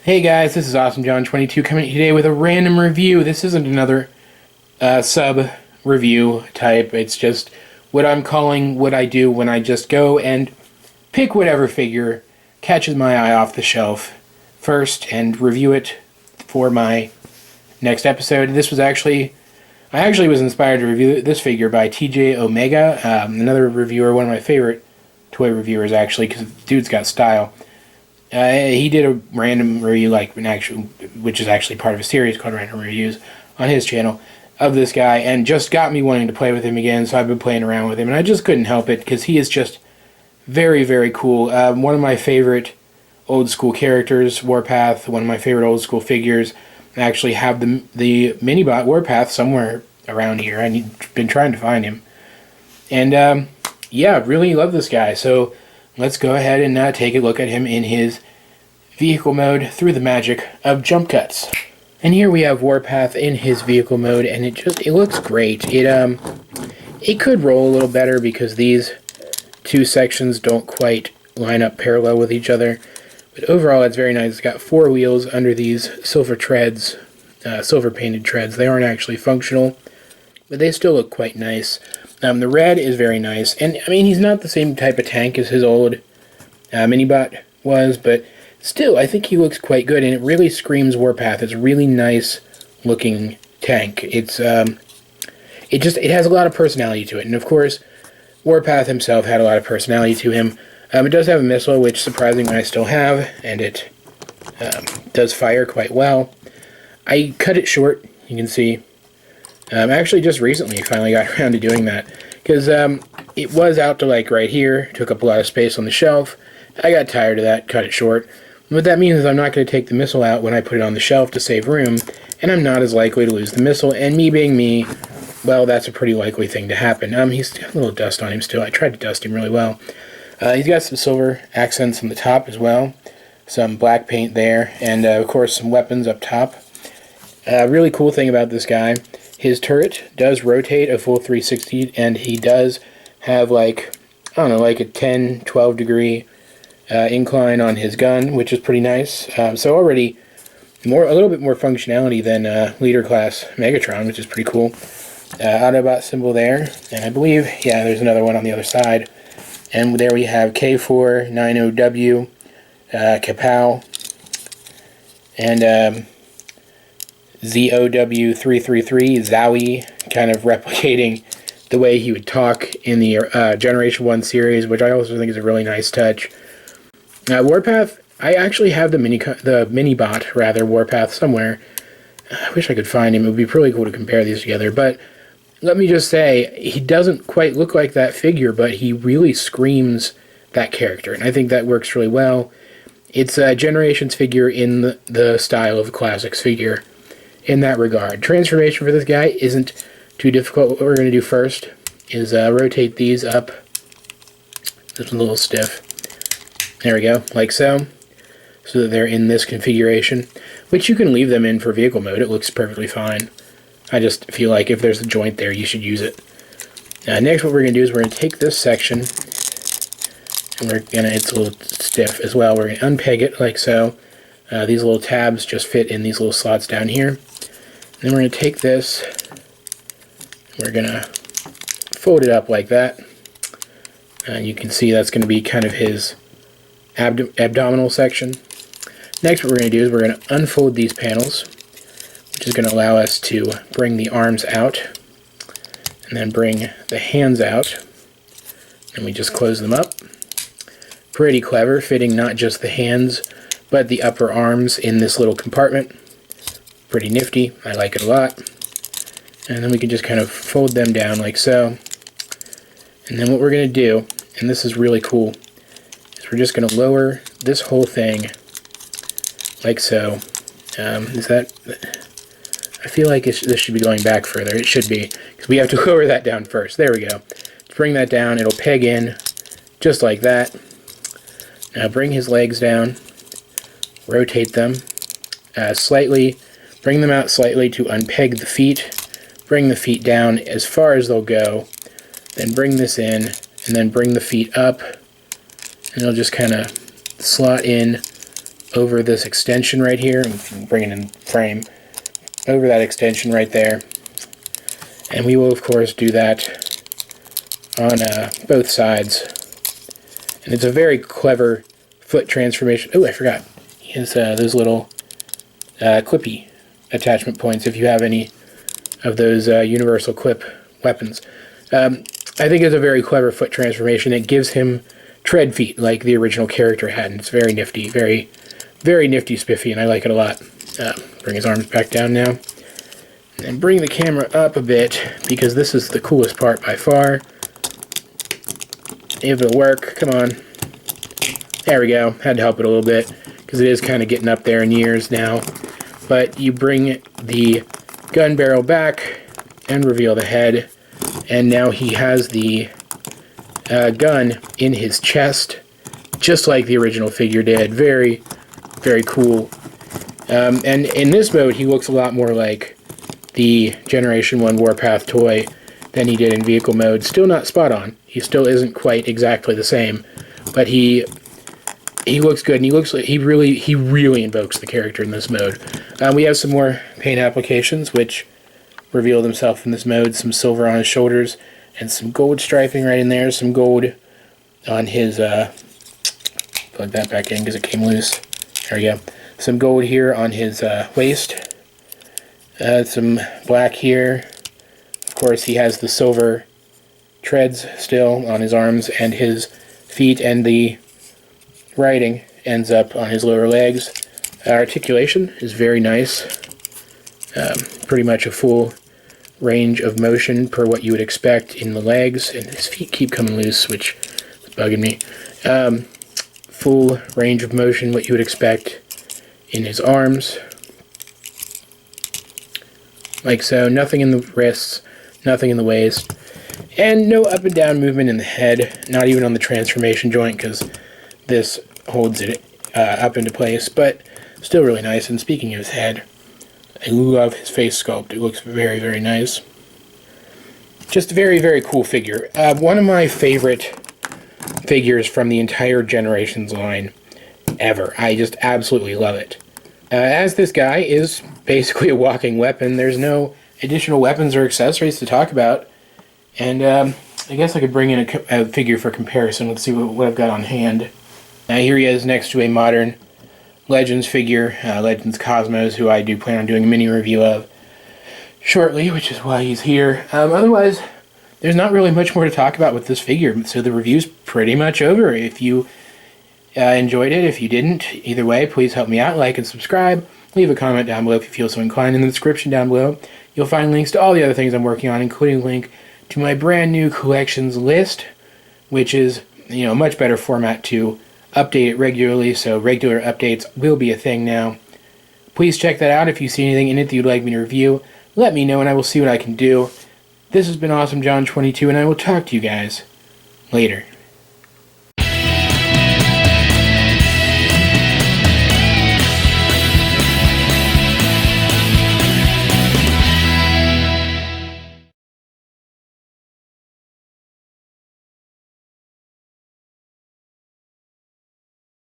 Hey guys, this is Awesome John 22 coming today with a random review. This isn't another sub review type. It's just what I'm calling what I do when I just go and pick whatever figure catches my eye off the shelf first and review it for my next episode. I actually was inspired to review this figure by TJ Omega, another reviewer, one of my favorite toy reviewers actually, because the dude's got style. He did a random review, which is actually part of a series called Random Reviews on his channel of this guy, and just got me wanting to play with him again. So I've been playing around with him, and I just couldn't help it because he is just very, very cool. One of my favorite old school characters, Warpath. One of my favorite old school figures. I actually have the mini-bot Warpath somewhere around here. I've been trying to find him, and yeah, really love this guy. So let's go ahead and take a look at him in his vehicle mode through the magic of jump cuts. And here we have Warpath in his vehicle mode, and it looks great. It could roll a little better because these two sections don't quite line up parallel with each other. But overall, it's very nice. It's got four wheels under these silver treads, silver painted treads. They aren't actually functional, but they still look quite nice. The red is very nice, and I mean, he's not the same type of tank as his old mini-bot was, but still, I think he looks quite good, and it really screams Warpath. It's a really nice looking tank. It has a lot of personality to it, and of course, Warpath himself had a lot of personality to him. It does have a missile, which surprisingly I still have, and it does fire quite well. I cut it short, you can see. Actually, just recently, finally got around to doing that, because it was out to like right here, took up a lot of space on the shelf. I got tired of that, cut it short. What that means is I'm not going to take the missile out when I put it on the shelf to save room, and I'm not as likely to lose the missile, and me being me, well, that's a pretty likely thing to happen. He's got a little dust on him still. I tried to dust him really well. He's got some silver accents on the top as well, some black paint there, and of course some weapons up top. Really cool thing about this guy, his turret does rotate a full 360, and he does have like a 10, 12 degree incline on his gun, which is pretty nice. So already a little bit more functionality than leader class Megatron, which is pretty cool. Autobot symbol there, and I believe, yeah, there's another one on the other side. And there we have K490W, Kapow, and ZOW333, Zowie, kind of replicating the way he would talk in the Generation 1 series, which I also think is a really nice touch. Warpath, I actually have the mini-bot, Warpath, somewhere. I wish I could find him. It would be really cool to compare these together, but let me just say, he doesn't quite look like that figure, but he really screams that character, and I think that works really well. It's a Generations figure in the style of a Classics figure in that regard. Transformation for this guy isn't too difficult. What we're going to do first is rotate these up. Just a little stiff. There we go, like so. So that they're in this configuration, which you can leave them in for vehicle mode. It looks perfectly fine. I just feel like if there's a joint there, you should use it. Next, what we're going to do is we're going to take this section, and it's a little stiff as well. We're going to unpeg it like so. These little tabs just fit in these little slots down here. And then we're going to take this, we're going to fold it up like that. And you can see that's going to be kind of his abdominal section. Next, what we're going to do is we're going to unfold these panels, which is going to allow us to bring the arms out, and then bring the hands out, and we just close them up. Pretty clever, fitting not just the hands, but the upper arms in this little compartment. Pretty nifty, I like it a lot. And then we can just kind of fold them down like so. And then what we're going to do, and this is really cool, is we're just going to lower this whole thing like so. I feel like this should be going back further. It should be, because we have to lower that down first. There we go. Let's bring that down. It'll peg in just like that. Now bring his legs down. Rotate them slightly. Bring them out slightly to unpeg the feet. Bring the feet down as far as they'll go. Then bring this in, and then bring the feet up. And it'll just kind of slot in over this extension right here, and bring it in frame, over that extension right there. And we will, of course, do that on both sides. And it's a very clever foot transformation. Oh, I forgot. He has those little clippy attachment points if you have any of those universal clip weapons. I think it's a very clever foot transformation. It gives him tread feet like the original character had, and it's very nifty, very, very nifty spiffy, and I like it a lot. Bring his arms back down now. And bring the camera up a bit, because this is the coolest part by far. If it'll work, come on. There we go. Had to help it a little bit, because it is kind of getting up there in years now. But you bring the gun barrel back and reveal the head, and now he has the gun in his chest, just like the original figure did. Very, very cool. And in this mode, he looks a lot more like the Generation 1 Warpath toy than he did in vehicle mode. Still not spot on. He still isn't quite exactly the same, but he looks good, and he looks like he really invokes the character in this mode. We have some more paint applications which reveal themselves in this mode. Some silver on his shoulders and some gold striping right in there. Some gold on his plug that back in because it came loose. There we go. Some gold here on his waist. Some black here. Of course, he has the silver treads still on his arms and his feet, and the writing ends up on his lower legs. Articulation is very nice. Pretty much a full range of motion per what you would expect in the legs, and his feet keep coming loose, which is bugging me. Full range of motion, what you would expect in his arms. Like so. Nothing in the wrists, nothing in the waist, and no up and down movement in the head, not even on the transformation joint, because this holds it up into place, but still really nice. And speaking of his head, I love his face sculpt. It looks very, very nice. Just a very, very cool figure. One of my favorite figures from the entire Generations line ever. I just absolutely love it. As this guy is basically a walking weapon, there's no additional weapons or accessories to talk about. And I guess I could bring in a figure for comparison. Let's see what I've got on hand. Here he is next to a modern Legends figure, Legends Cosmos, who I do plan on doing a mini review of shortly, which is why he's here. Otherwise, there's not really much more to talk about with this figure, so the review's pretty much over. If you enjoyed it, if you didn't, either way, please help me out, like and subscribe. Leave a comment down below if you feel so inclined. In the description down below, you'll find links to all the other things I'm working on, including a link to my brand new collections list, which is, a much better format to update it regularly, so regular updates will be a thing now. Please check that out. If you see anything in it that you'd like me to review, let me know and I will see what I can do. This has been Awesome John 22, and I will talk to you guys later.